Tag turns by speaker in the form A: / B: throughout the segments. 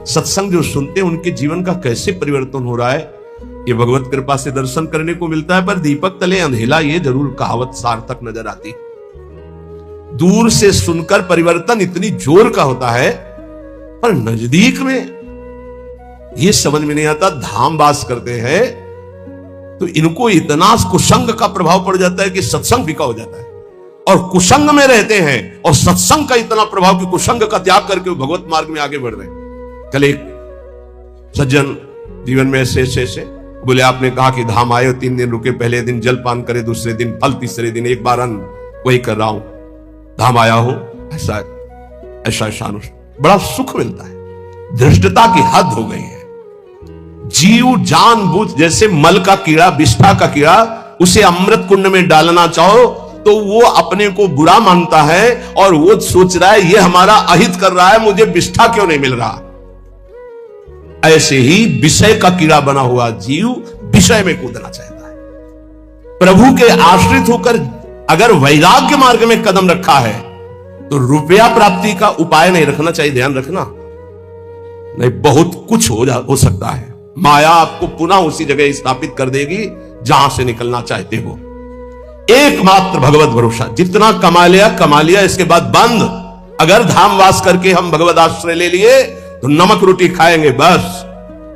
A: सत्संग जो सुनते हैं उनके जीवन का कैसे परिवर्तन हो रहा है, ये भगवत कृपा से दर्शन करने को मिलता है। पर दीपक तले अंधेला, ये जरूर कहावत सार्थक नजर आती। दूर से सुनकर परिवर्तन इतनी जोर का होता है, पर नजदीक में ये समझ में नहीं आता। धाम वास करते हैं तो इनको इतना कुसंग का प्रभाव पड़ जाता है कि सत्संग फीका हो जाता है, और कुसंग में रहते हैं और सत्संग का इतना प्रभाव कि कुसंग का त्याग करके वो भगवत मार्ग में आगे बढ़ रहे हैं। कल एक सज्जन जीवन में ऐसे बोले, आपने कहा कि धाम आए, 3 दिन रुके, पहले दिन जलपान करे, दूसरे दिन फल, तीसरे दिन एक बार अन्न, वही कर रहा हूं, धाम आया हूं, ऐसा बड़ा सुख मिलता है। धृष्टता की हद हो गई है। जीव जानबूझ, जैसे मल का कीड़ा, विष्ठा का कीड़ा, उसे अमृत कुंड में डालना चाहो तो वो अपने को बुरा मानता है और वो सोच रहा है ये हमारा अहित कर रहा है, मुझे विष्ठा क्यों नहीं मिल रहा। ऐसे ही विषय का कीड़ा बना हुआ जीव विषय में कूदना चाहता है। प्रभु के आश्रित होकर अगर वैराग्य मार्ग में कदम रखा है तो रुपया प्राप्ति का उपाय नहीं रखना चाहिए, ध्यान रखना। नहीं, बहुत कुछ हो सकता है। माया आपको पुनः उसी जगह स्थापित कर देगी जहां से निकलना चाहते हो। एकमात्र भगवत भरोसा, जितना कमा लिया, इसके बाद बंद। अगर धाम वास करके हम भगवत आश्रय ले लिए तो नमक रोटी खाएंगे बस।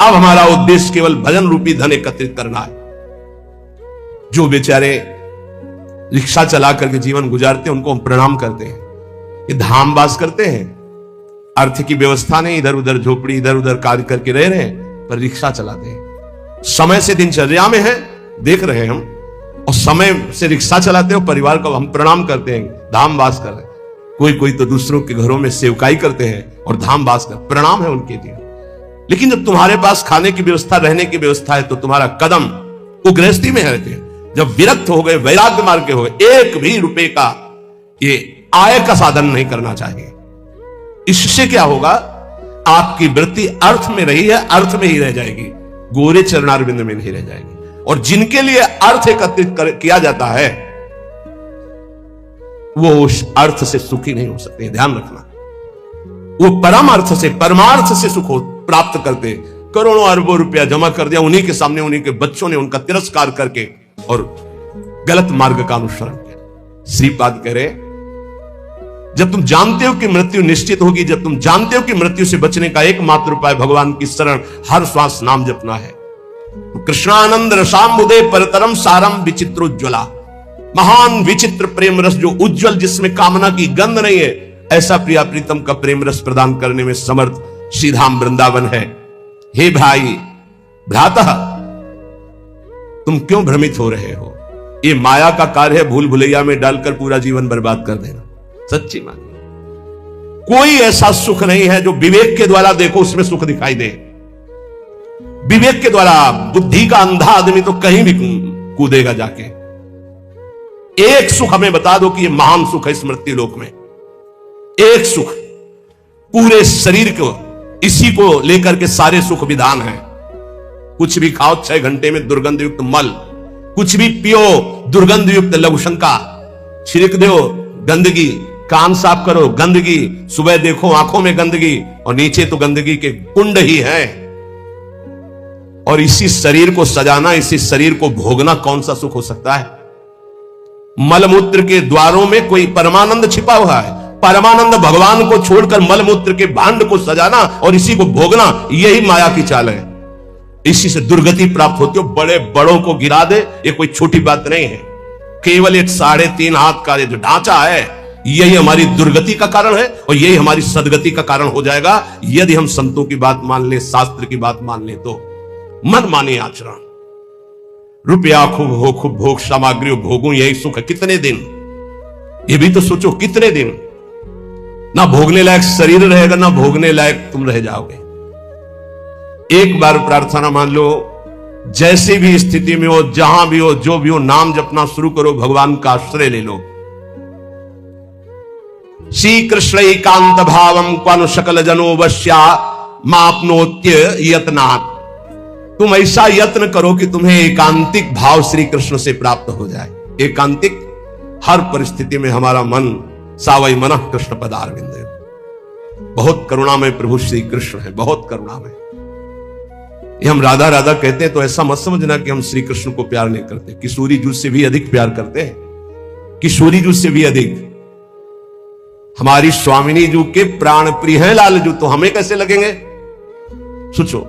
A: अब हमारा उद्देश्य केवल भजन रूपी धन एकत्रित करना है। जो बेचारे रिक्शा चला करके जीवन गुजारते हैं उनको हम प्रणाम करते हैं। ये धाम वास करते हैं, अर्थ की व्यवस्था नहीं, इधर उधर झोपड़ी, इधर उधर कार्य करके रह रहे हैं, पर रिक्शा चलाते हैं। समय से दिनचर्या में है, देख रहे हैं हम, और समय से रिक्शा चलाते हैं, परिवार को हम प्रणाम करते हैं, धाम वास कर रहे हैं। कोई तो दूसरों के घरों में सेवकाई करते हैं और धाम वास कर, प्रणाम है उनके लिए। लेकिन जब तुम्हारे पास खाने की व्यवस्था, रहने की व्यवस्था है, तो तुम्हारा कदम वो गृहस्थी में रहते हैं। जब विरक्त हो गए, वैराग्य मार्ग के हो गए, एक भी रुपए का ये आय का साधन नहीं करना चाहिए। इससे क्या होगा, आपकी वृत्ति अर्थ में रही है, अर्थ में ही रह जाएगी, गोरे चरणारविंद में नहीं रह जाएगी। और जिनके लिए अर्थ एकत्रित किया जाता है वो उस अर्थ से सुखी नहीं हो सकते, ध्यान रखना। वो परम अर्थ से, परमार्थ से सुख प्राप्त करते। करोड़ों अरबों रुपया जमा कर दिया, उन्हीं के सामने उन्हीं के बच्चों ने उनका तिरस्कार करके और गलत मार्ग का अनुसरण किया। श्रीपाद कह रहे, जब तुम जानते हो कि मृत्यु निश्चित होगी, जब तुम जानते हो कि मृत्यु से बचने का एकमात्र उपाय भगवान की शरण, हर श्वास नाम जपना है, कृष्णानंद रसाम्बुदे परतरम सारम विचित्रोज्ज्वला। महान विचित्र प्रेम रस जो उज्जवल, जिसमें कामना की गंध नहीं है, ऐसा प्रिया प्रीतम का प्रेम रस प्रदान करने में समर्थ श्रीधाम वृंदावन है। हे भाई भ्रातः, तुम क्यों भ्रमित हो रहे हो? ये माया का कार्य है, भूल भुलैया में डालकर पूरा जीवन बर्बाद कर देना। सच्ची मानिए, कोई ऐसा सुख नहीं है जो विवेक के द्वारा देखो उसमें सुख दिखाई दे। विवेक के द्वारा, बुद्धि का अंधा आदमी तो कहीं भी कूदेगा जाके। एक सुख हमें बता दो कि ये महान सुख है स्मृति लोक में। एक सुख, पूरे शरीर को, इसी को लेकर के सारे सुख विधान है। कुछ भी खाओ 6 घंटे में दुर्गंध युक्त मल, कुछ भी पियो दुर्गंध युक्त लघुशंका, छिड़क दो गंदगी, कान साफ करो गंदगी, सुबह देखो आंखों में गंदगी, और नीचे तो गंदगी के कुंड ही है। और इसी शरीर को सजाना, इसी शरीर को भोगना कौन सा सुख हो सकता है? मलमूत्र के द्वारों में कोई परमानंद छिपा हुआ है। परमानंद भगवान को छोड़कर मलमूत्र के भांड को सजाना और इसी को भोगना, यही माया की चाल है। इसी से दुर्गति प्राप्त होती हो। बड़े बड़ों को गिरा दे, ये कोई छोटी बात नहीं है। केवल एक 3.5 हाथ का जो ढांचा है, यही हमारी दुर्गति का कारण है और यही हमारी सदगति का कारण हो जाएगा, यदि हम संतों की बात मान ले, शास्त्र की बात मान ले। तो मन माने आचरण, रुपया खूब हो, खूब भोग सामग्री भोगूं, यही सुख है। कितने दिन, ये भी तो सोचो, कितने दिन ना भोगने लायक शरीर रहेगा, ना भोगने लायक तुम रह जाओगे। एक बार प्रार्थना मान लो, जैसी भी स्थिति में हो, जहां भी हो, जो भी हो, नाम जपना शुरू करो, भगवान का आश्रय ले लो। श्री कृष्ण एकांत भावम क्वानु सकल जनो वश्या मापनोत्य यत्नात्। तुम ऐसा यत्न करो कि तुम्हें एकांतिक भाव श्री कृष्ण से प्राप्त हो जाए। एकांतिक, हर परिस्थिति में हमारा मन सावई मनः कृष्ण पदारविंद। बहुत करुणामय प्रभु श्री कृष्ण है, बहुत करुणामय। ये हम राधा राधा कहते हैं तो ऐसा मत समझना कि हम श्री कृष्ण को प्यार नहीं करते। किशोरी जूस से भी अधिक प्यार करते हैं, किशोरी जूस से भी अधिक। हमारी स्वामिनी जू के प्राण प्रिय हैं लाल जू, तो हमें कैसे लगेंगे? सोचो,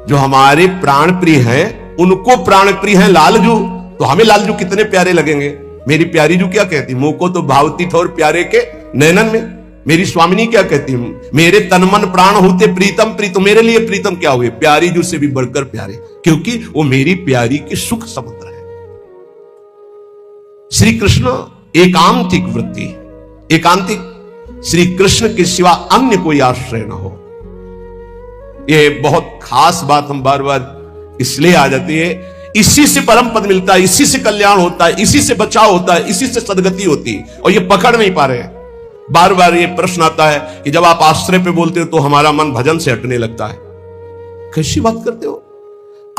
A: जो हमारे प्राण प्रिय हैं उनको प्राण प्रिय हैं लाल जू, तो हमें लाल जू कितने प्यारे लगेंगे। मेरी प्यारी जू क्या कहती, मुंह को तो भावती ठोर प्यारे के नैनन में। मेरी स्वामिनी क्या कहती, मेरे तन मन प्राण होते प्रीतम प्रीतम। मेरे लिए प्रीतम क्या हुए? प्यारी जू से भी बढ़कर प्यारे, क्योंकि वो मेरी प्यारी की सुख समुद्र है। श्री कृष्ण एकांतिक वृत्ति, एकांतिक, श्री कृष्ण के सिवा अन्य कोई आश्रय ना हो। ये बहुत खास बात हम बार बार इसलिए आ जाती है, इसी से परम पद मिलता है, इसी से कल्याण होता है, इसी से बचाव होता है, इसी से सदगति होती है, और ये पकड़ नहीं पा रहे हैं। बार बार ये प्रश्न आता है कि जब आप आश्रय पे बोलते हो तो हमारा मन भजन से हटने लगता है। कैसी बात करते हो?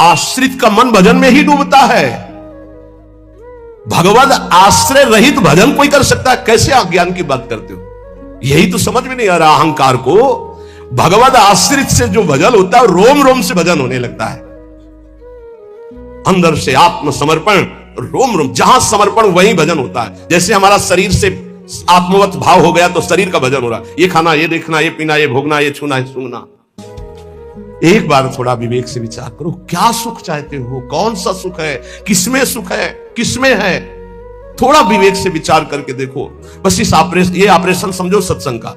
A: आश्रित का मन भजन में ही डूबता है। भगवद आश्रय रहित भजन कोई कर सकता है? कैसे आप ज्ञान की बात करते हो? यही तो समझ में नहीं आ रहा अहंकार को। भगवद आश्रित से जो भजन होता है रोम रोम से भजन होने लगता है, अंदर से आत्मसमर्पण, रोम रोम, जहां समर्पण वहीं भजन होता है। जैसे हमारा शरीर से आत्मवत भाव हो गया तो शरीर का भजन हो रहा है। ये खाना, ये देखना, ये पीना, ये भोगना, ये छूना, ये सूंघना। एक बार थोड़ा विवेक से विचार करो, क्या सुख चाहते हो? कौन सा सुख है? किसमें सुख है? किसमें है? थोड़ा विवेक से विचार करके देखो। बस इस ये ऑपरेशन समझो सत्संग का।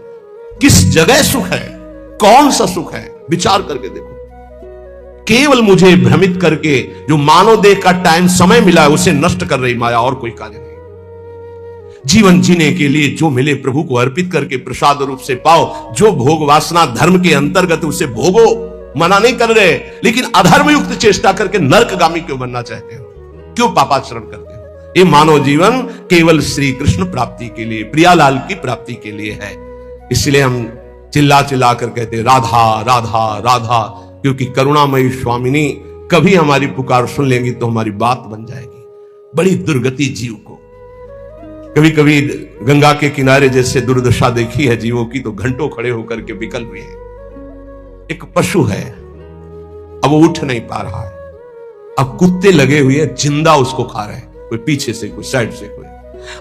A: किस जगह सुख है? कौन सा सुख है? विचार करके देखो। केवल मुझे भ्रमित करके जो मानव देह का टाइम समय मिला है उसे नष्ट कर रही माया, और कोई कार्य नहीं। जीवन जीने के लिए जो मिले प्रभु को अर्पित करके प्रसाद रूप से पाओ। जो भोग वासना धर्म के अंतर्गत उसे भोगो, मना नहीं कर रहे, लेकिन अधर्म युक्त चेष्टा करके नरकगामी क्यों बनना चाहते हो? क्यों पापाचरण करते हो? ये मानव जीवन केवल श्री कृष्ण प्राप्ति के लिए, प्रियालाल की प्राप्ति के लिए है। इसलिए हम चिल्ला चिल्ला कर कहते राधा राधा राधा, क्योंकि करुणामयी स्वामिनी कभी हमारी पुकार सुन लेंगी तो हमारी बात बन जाएगी। बड़ी दुर्गति जीव को। कभी कभी गंगा के किनारे जैसे दुर्दशा देखी है जीवों की, तो घंटों खड़े होकर के विकल हुए हैं। एक पशु है, अब वो उठ नहीं पा रहा है, अब कुत्ते लगे हुए हैं, जिंदा उसको खा रहे हैं, कोई पीछे से, कोई साइड से, कोई,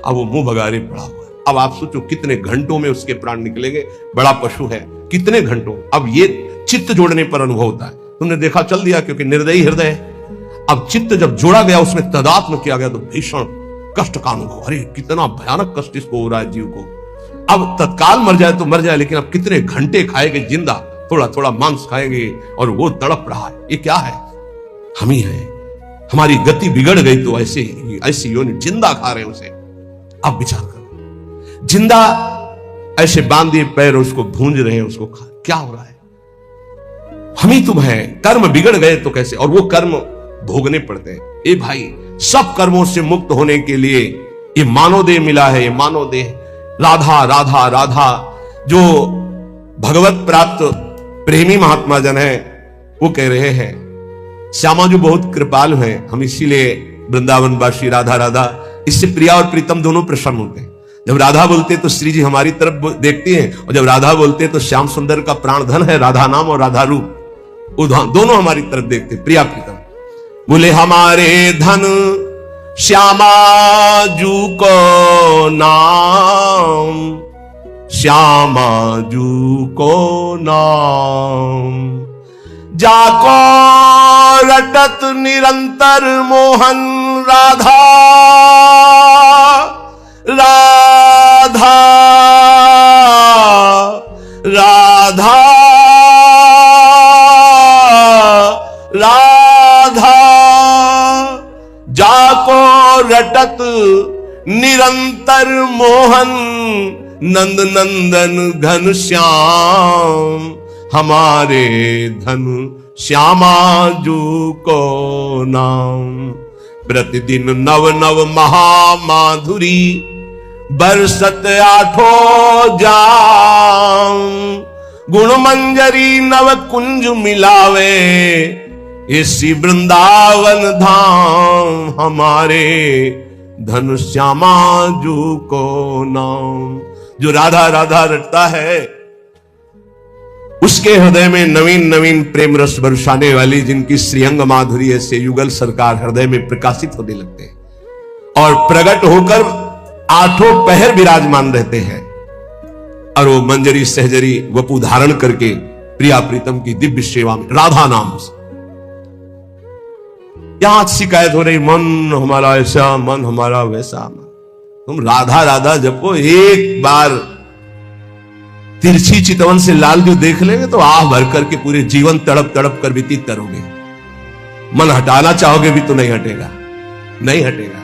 A: अब वो मुंह भगारे पड़ा हुआ है। अब आप सोचो कितने घंटों में उसके प्राण निकलेंगे। बड़ा पशु है, कितने घंटों। अब ये चित्त जोड़ने पर अनुभव होता है। तुमने देखा, चल दिया, क्योंकि निर्दयी हृदय है। अब चित्त जब जोड़ा गया, उसमें तदात्म किया गया, तो भीषण कष्ट का अनुभव। अरे कितना भयानक कष्ट इसको हो रहा है जीव को। अब तत्काल मर जाए तो मर जाए, लेकिन अब कितने घंटे खाएंगे जिंदा, थोड़ा थोड़ा मांस खाएंगे, और वो तड़प रहा है। ये क्या है? हम ही है। हमारी गति बिगड़ गई तो ऐसी योनि जिंदा खा रहे हैं उसे। अब विचार करो, जिंदा ऐसे बांधे पैर उसको भूंज रहे हैं, उसको खा, क्या हो रहा है? हम ही तुम है। कर्म बिगड़ गए तो कैसे? और वो कर्म भोगने पड़ते हैं। ए भाई, सब कर्मों से मुक्त होने के लिए ये मानव देह मिला है। ये मानव देह राधा राधा राधा, जो भगवत प्राप्त प्रेमी महात्मा जन है वो कह रहे हैं। श्यामा जो बहुत कृपालु हैं, हम इसीलिए वृंदावनवासी राधा राधा, इससे प्रिया और प्रीतम दोनों प्रसन्न होते हैं। जब राधा बोलते तो श्री जी हमारी तरफ देखती हैं, और जब राधा बोलते तो श्याम सुंदर का प्राण धन है राधा नाम और राधा रूप, वो दोनों हमारी तरफ देखते, प्रिया प्रीतम। बोले हमारे धन श्यामा जू को नाम, श्यामा जू को नाम, जाको रटत निरंतर मोहन राधा राधा राधा राधा, जाको रटत निरंतर मोहन नंद नंदन घन श्याम, हमारे धन श्यामा जू को नाम। प्रतिदिन नव नव महामाधुरी बरसत आठों जाम, गुण मंजरी नव कुंज मिलावे, इसी वृंदावन धाम, हमारे धन श्यामा जू को नाम। जो राधा राधा रटता है उसके हृदय में नवीन नवीन प्रेम रस बरसाने वाली, जिनकी श्रीअंग माधुरी से युगल सरकार हृदय में प्रकाशित होने लगते हैं और प्रकट होकर आठों पहर विराजमान रहते हैं। और वो मंजरी सहजरी वपु धारण करके प्रिया प्रीतम की दिव्य सेवा में राधा नाम से। यहां शिकायत हो रही, मन हमारा ऐसा, मन हमारा वैसा। तुम राधा राधा जपो, एक बार तिरछी चितवन से लाल जो देख लेंगे तो आह भर करके पूरे जीवन तड़प तड़प कर व्यतीत करोगे। मन हटाना चाहोगे भी तो नहीं हटेगा, नहीं हटेगा।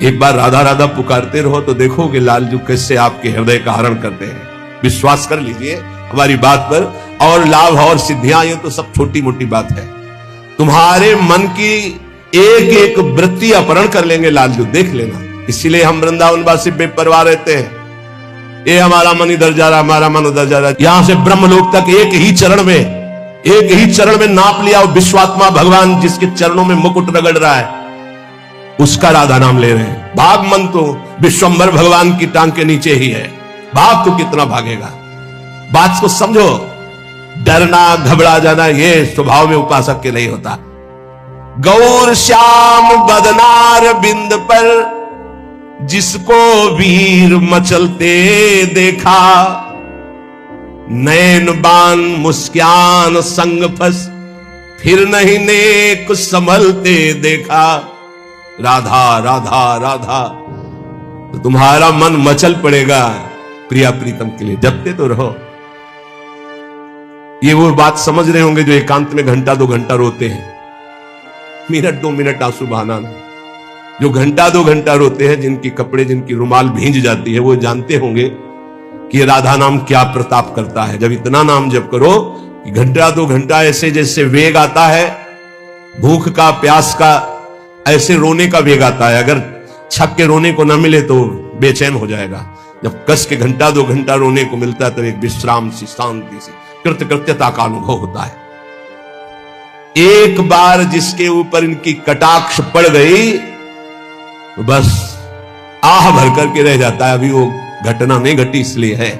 A: एक बार राधा राधा पुकारते रहो तो देखोगे लालजू कैसे आपके हृदय का हरण करते हैं। विश्वास कर लीजिए हमारी बात पर। और लाभ और सिद्धियां ये तो सब छोटी मोटी बात है। तुम्हारे मन की एक एक वृत्ति अपहरण कर लेंगे लालजू, देख लेना। इसीलिए हम वृंदावनवासी बेपरवाह रहते हैं। ये हमारा मन इधर जा रहा, हमारा मन उधर जा रहा है। यहां से ब्रह्मलोक तक एक ही चरण में नाप लिया। और विश्वात्मा भगवान जिसके चरणों में मुकुट रगड़ रहा है, उसका राधा नाम ले रहे हैं। भाग मन तो विश्वंभर भगवान की टांग के नीचे ही है, भाग तो कितना भागेगा। बात को समझो। डरना घबरा जाना ये स्वभाव में उपासक के नहीं होता। गौर श्याम बदनार बिंद पर जिसको वीर मचलते देखा, नैन बान मुस्कान संग फंस फिर नहीं नेक संभलते देखा। राधा राधा राधा, तो तुम्हारा मन मचल पड़ेगा प्रिया प्रीतम के लिए। जपते तो रहो। ये वो बात समझ रहे होंगे जो एकांत में घंटा 2 घंटा रोते हैं, मिनट 2 मिनट आंसू बहाना नहीं। जो घंटा 2 घंटा रोते हैं, जिनकी कपड़े जिनकी रुमाल भींज जाती है, वो जानते होंगे कि राधा नाम क्या प्रताप करता है। जब इतना नाम जप करो कि घंटा 2 घंटा ऐसे जैसे वेग आता है, भूख का प्यास का, ऐसे रोने का वेग आता है। अगर छक के रोने को ना मिले तो बेचैन हो जाएगा। जब कस के घंटा 2 घंटा रोने को मिलता है तो एक विश्राम सी, शांति सी, कृतकृत्यता का अनुभव होता है। एक बार जिसके ऊपर इनकी कटाक्ष पड़ गई तो बस आह भर करके रह जाता है। अभी वो घटना नहीं घटी इसलिए है।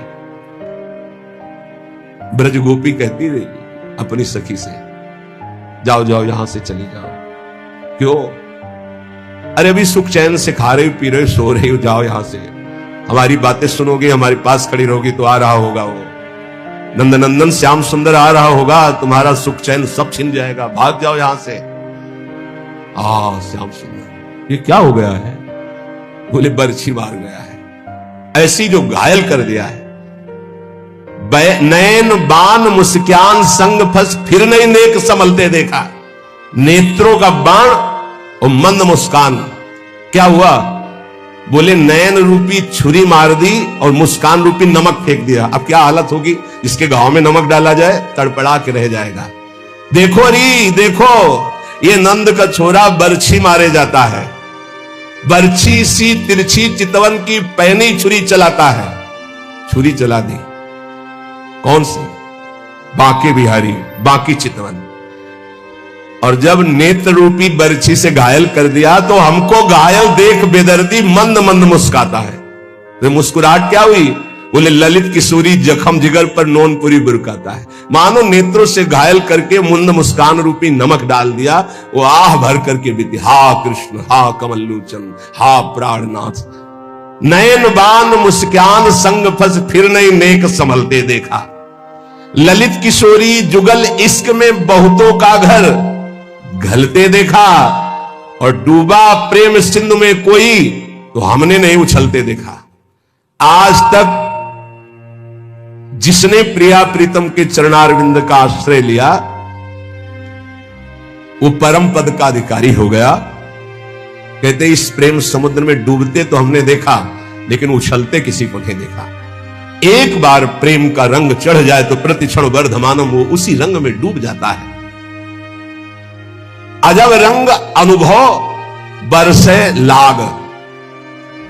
A: ब्रज गोपी कहती रही अपनी सखी से, जाओ जाओ यहां से चली जाओ। क्यों? अरे अभी सुख चैन से खा रही हो, पी रही हो, सो रही हो, जाओ यहां से। हमारी बातें सुनोगे, हमारे पास खड़ी रहोगी तो आ रहा होगा वो नंदनंदन श्याम सुंदर आ रहा होगा, तुम्हारा सुख चैन सब छिन जाएगा। भाग जाओ यहां से। श्याम सुंदर, ये क्या हो गया है? बोले बरछी मार गया है, ऐसी जो घायल कर दिया है। नैन बाण मुस्कान संग फंस फिर नहीं नेक संभलते देखा। नेत्रों का बाण और मंद मुस्कान, क्या हुआ? बोले नयन रूपी छुरी मार दी और मुस्कान रूपी नमक फेंक दिया। अब क्या हालत होगी? जिसके घाव में नमक डाला जाए तड़पड़ा के रह जाएगा। देखो री देखो, ये नंद का छोरा बरछी मारे जाता है। बरछी सी तिरछी चितवन की पहनी छुरी चलाता है। छुरी चला दी। कौन सी? बांके बिहारी, बांकी चितवन। और जब नेत्र रूपी बरछी से घायल कर दिया तो हमको घायल देख बेदर्दी मंद मंद मुस्काता है। तो मुस्कुराहट क्या हुई? बोले ललित किशोरी जखम जिगर पर नोनपुरी बुरकाता है। मानो नेत्रों से घायल करके मुंद मुस्कान रूपी नमक डाल दिया। वो आह भर करके बीती, हा कृष्ण, हा कमल्लोचन, हा प्राणनाथ। नयन बान मुस्कान संग फंस फिर नहीं नेक संभलते देखा। ललित किशोरी जुगल इश्क में बहुतों का घर घलते देखा। और डूबा प्रेम सिंधु में कोई तो हमने नहीं उछलते देखा। आज तक जिसने प्रिया प्रीतम के चरणारविंद का आश्रय लिया वो परम पद का अधिकारी हो गया। कहते इस प्रेम समुद्र में डूबते तो हमने देखा, लेकिन उछलते किसी को नहीं देखा। एक बार प्रेम का रंग चढ़ जाए तो प्रतिक्षण वर्धमानम वो उसी रंग में डूब जाता है। अजब रंग अनुभव बरसे लाग,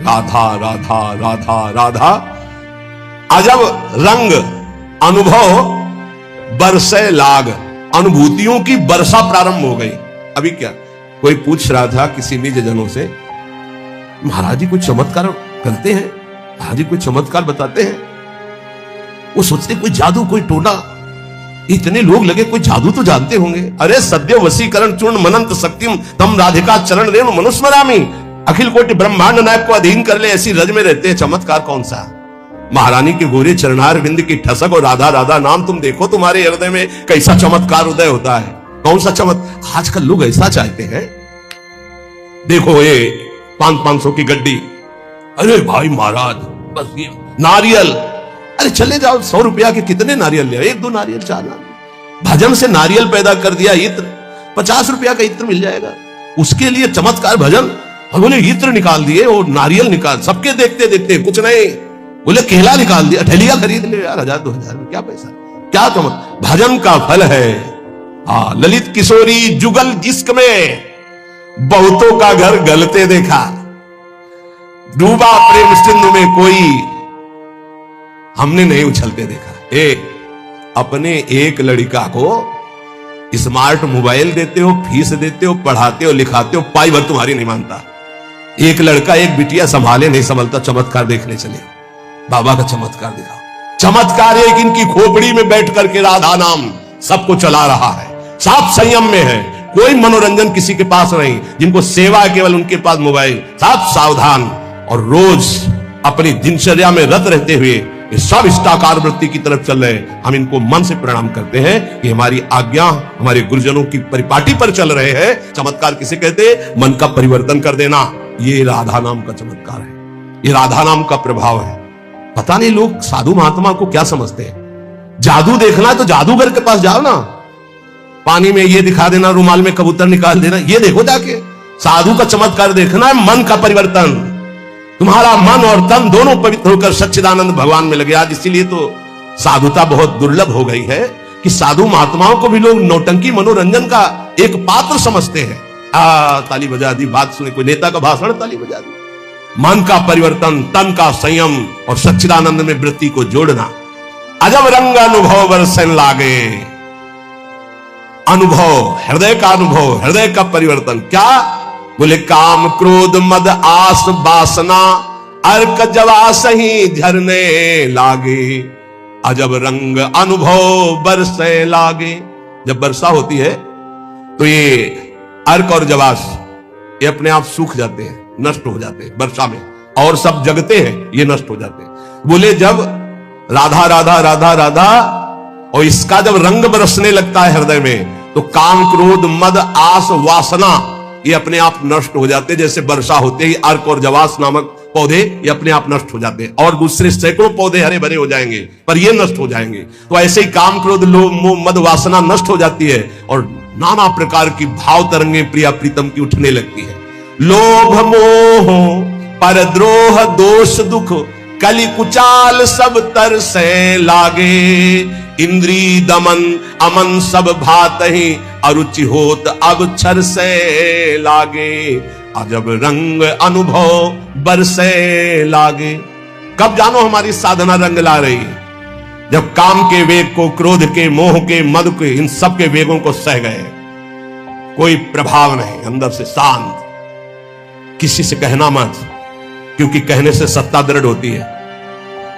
A: राधा राधा राधा राधा। अजब रंग अनुभव बरसे लाग, अनुभूतियों की वर्षा प्रारंभ हो गई। अभी क्या कोई पूछ रहा था किसी निज जनों से, महाराज जी कोई चमत्कार करते हैं? महाराज जी कोई चमत्कार बताते हैं? वो सोचते कोई जादू कोई टोना। इतने लोग लगे कोई जादू तो जानते होंगे। अरे सद्य वशीकरण चूर्ण मनंत शक्तिम तम राधिका चरण रेणु मनुस्मरामी, अखिल कोटि ब्रह्मांड नायक को अधीन कर ले, ऐसी रज में रहते हैं। चमत्कार कौन सा? महारानी के गोरे चरणार बिंद की ठसक और राधा राधा नाम तुम देखो, तुम्हारे हृदय में कैसा चमत्कार उदय होता है। कौन सा चमत्कार? आजकल लोग ऐसा चाहते हैं। देखो ये 500 की गड्डी, अरे भाई महाराज बस ये नारियल, अरे चले जाओ 100 रुपया के कितने नारियल ले, 1-2 नारियल 4 नारियल, भजन से नारियल पैदा कर दिया, इत्र 50 रुपया का इत्र मिल जाएगा। उसके लिए चमत्कार भजन, और बोले इत्र निकाल दिए और नारियल निकाल, सबके देखते देखते कुछ नहीं, बोले केला निकाल दिया, ठेलिया खरीद ले यार 1000-2000 में, क्या पैसा, क्या चमत्कार। भजन का फल है। हाँ, ललित किशोरी जुगल इश्क में बहुतों का घर गलते देखा, डूबा प्रेम सिंधु में कोई हमने नहीं उछलते देखा। अपने एक लड़का को स्मार्ट मोबाइल देते हो, फीस देते हो, पढ़ाते हो, लिखाते हो, पाई भर तुम्हारी नहीं मानता। एक लड़का एक बिटिया संभाले नहीं संभलता, चमत्कार देखने चले, बाबा का चमत्कार दिखाओ। चमत्कार एक इनकी खोपड़ी में बैठ करके राधा नाम सबको चला रहा है, साफ संयम में है, कोई मनोरंजन किसी के पास नहीं, जिनको सेवा है केवल उनके पास मोबाइल, साफ सावधान, और रोज अपनी दिनचर्या में रत रहते हुए ये सब इष्टाकार वृत्ति की तरफ चल रहे हैं। हम इनको मन से प्रणाम करते हैं कि हमारी आज्ञा हमारे गुरुजनों की परिपाटी पर चल रहे हैं। चमत्कार किसे कहते हैं? मन का परिवर्तन कर देना, ये राधा नाम का चमत्कार है, ये राधा नाम का प्रभाव है। पता नहीं लोग साधु महात्मा को क्या समझते हैं। जादू देखना है तो जादूगर के पास जाओ ना, पानी में ये दिखा देना, रुमाल में कबूतर निकाल देना, ये देखो जाके। साधु का चमत्कार देखना है मन का परिवर्तन, तुम्हारा मन और तन दोनों पवित्र होकर सच्चिदानंद भगवान में लगे। आज इसीलिए तो साधुता बहुत दुर्लभ हो गई है कि साधु महात्माओं को भी लोग नौटंकी मनोरंजन का एक पात्र समझते हैं। ताली बजा दी, बात सुने, कोई नेता का भाषण, ताली बजा दी। मन का परिवर्तन, तन का संयम और सच्चिदानंद में वृत्ति को जोड़ना। अजब रंग अनुभव बरसन लागे, अनुभव, हृदय का अनुभव, हृदय का परिवर्तन। क्या बोले? काम क्रोध मद आस वासना अर्क जवास ही झरने लागे, अजब रंग अनुभव बरसे लागे। जब वर्षा होती है तो ये अर्क और जवास ये अपने आप सूख जाते हैं, नष्ट हो जाते हैं वर्षा में, और सब जगते हैं, ये नष्ट हो जाते हैं। बोले जब राधा राधा राधा राधा और इसका जब रंग बरसने लगता है हृदय में, तो काम क्रोध मद आस वासना ये अपने आप नष्ट हो जाते हैं। जैसे वर्षा होते ही अर्क और जवास नामक पौधे ये अपने आप नष्ट हो जाते हैं, और दूसरे सैकड़ों पौधे हरे भरे हो जाएंगे, पर ये नष्ट हो जाएंगे। तो ऐसे ही काम क्रोध लोभ मोह मद वासना नष्ट हो जाती है, और नाना प्रकार की भाव तरंगे प्रिया प्रीतम की उठने लगती है। लोभ मोह परद्रोह दोष दुख कलि कुचाल सब तरसे लागे, इंद्री दमन अमन सब भात ही अरुचि होत अब छर से लागे, अजब रंग अनुभव बरसे लागे। कब जानो हमारी साधना रंग ला रही है? जब काम के वेग को, क्रोध के, मोह के, मद के, इन सब के वेगों को सह गए, कोई प्रभाव नहीं, अंदर से शांत। किसी से कहना मत, क्योंकि कहने से सत्ता दृढ़ होती है।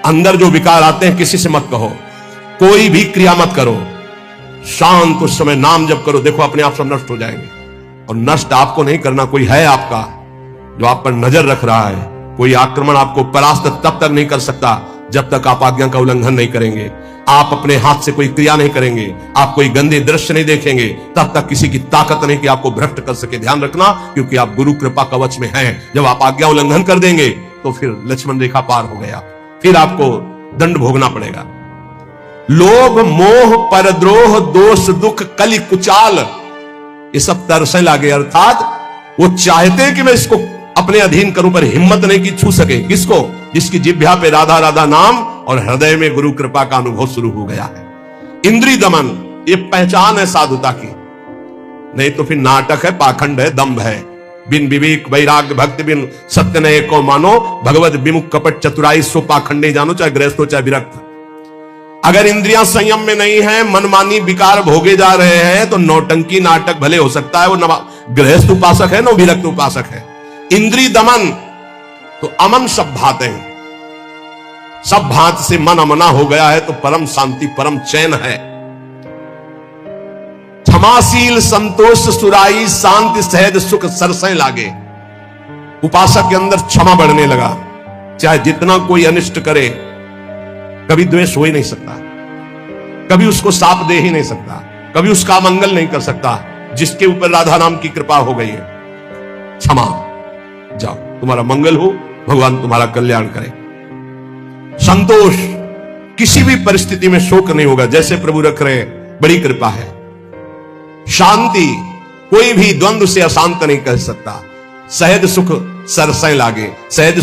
A: अंदर जो विकार आते हैं किसी से मत कहो, कोई भी क्रिया मत करो, शांत उस समय नाम जप करो, देखो अपने आप सब नष्ट हो जाएंगे। और नष्ट आपको नहीं करना, कोई है आपका जो आप पर नजर रख रहा है। कोई आक्रमण आपको परास्त तब तक नहीं कर सकता जब तक आप आज्ञा का उल्लंघन नहीं करेंगे, आप अपने हाथ से कोई क्रिया नहीं करेंगे, आप कोई गंदे दृश्य नहीं देखेंगे, तब तक किसी की ताकत नहीं कि आपको भ्रष्ट कर सके। ध्यान रखना, क्योंकि आप गुरु कृपा कवच में हैं। जब आप आज्ञा उल्लंघन कर देंगे तो फिर लक्ष्मण रेखा पार हो गया, फिर आपको दंड भोगना पड़ेगा। लोभ मोह परद्रोह दोष दुख कलि कुचाल ये सब तरसे लागे, अर्थात वो चाहते हैं कि मैं इसको अपने अधीन करूं, पर हिम्मत नहीं कि छू सके। किसको? जिसकी जिह्वा पे राधा राधा नाम और हृदय में गुरु कृपा का अनुभव शुरू हो गया है। इंद्री दमन ये पहचान है साधुता की, नहीं तो फिर नाटक है, पाखंड है, दंभ है। बिन विवेक वैराग्य भक्ति बिन सत्य नये को मानो, भगवत विमुख कपट चतुराई सो पाखंडे जानो, चाहे गृहस्थ हो चाहे विरक्त। अगर इंद्रियां संयम में नहीं है, मनमानी विकार भोगे जा रहे हैं, तो नौटंकी नाटक भले हो सकता है, वो गृहस्थ उपासक है, न विरक्त उपासक है। इंद्री दमन तो अमन सब भाते हैं, सब भात से मन अमना हो गया है तो परम शांति परम चैन है। क्षमाशील संतोष सुराई शांति सहज सुख सरसें लागे। उपासक के अंदर क्षमा बढ़ने लगा। चाहे जितना कोई अनिष्ट करे, कभी द्वेष हो ही नहीं सकता, कभी उसको साप दे ही नहीं सकता, कभी उसका मंगल नहीं कर सकता। जिसके ऊपर राधा नाम की कृपा हो गई है, क्षमा, जाओ, तुम्हारा मंगल हो, भगवान तुम्हारा कल्याण करे। संतोष, किसी भी परिस्थिति में शोक नहीं होगा, जैसे प्रभु रख रहे, बड़ी कृपा है। शांति, कोई भी द्वंद्व से अशांत नहीं कर सकता। सहज सुख सरसें लागे, सहज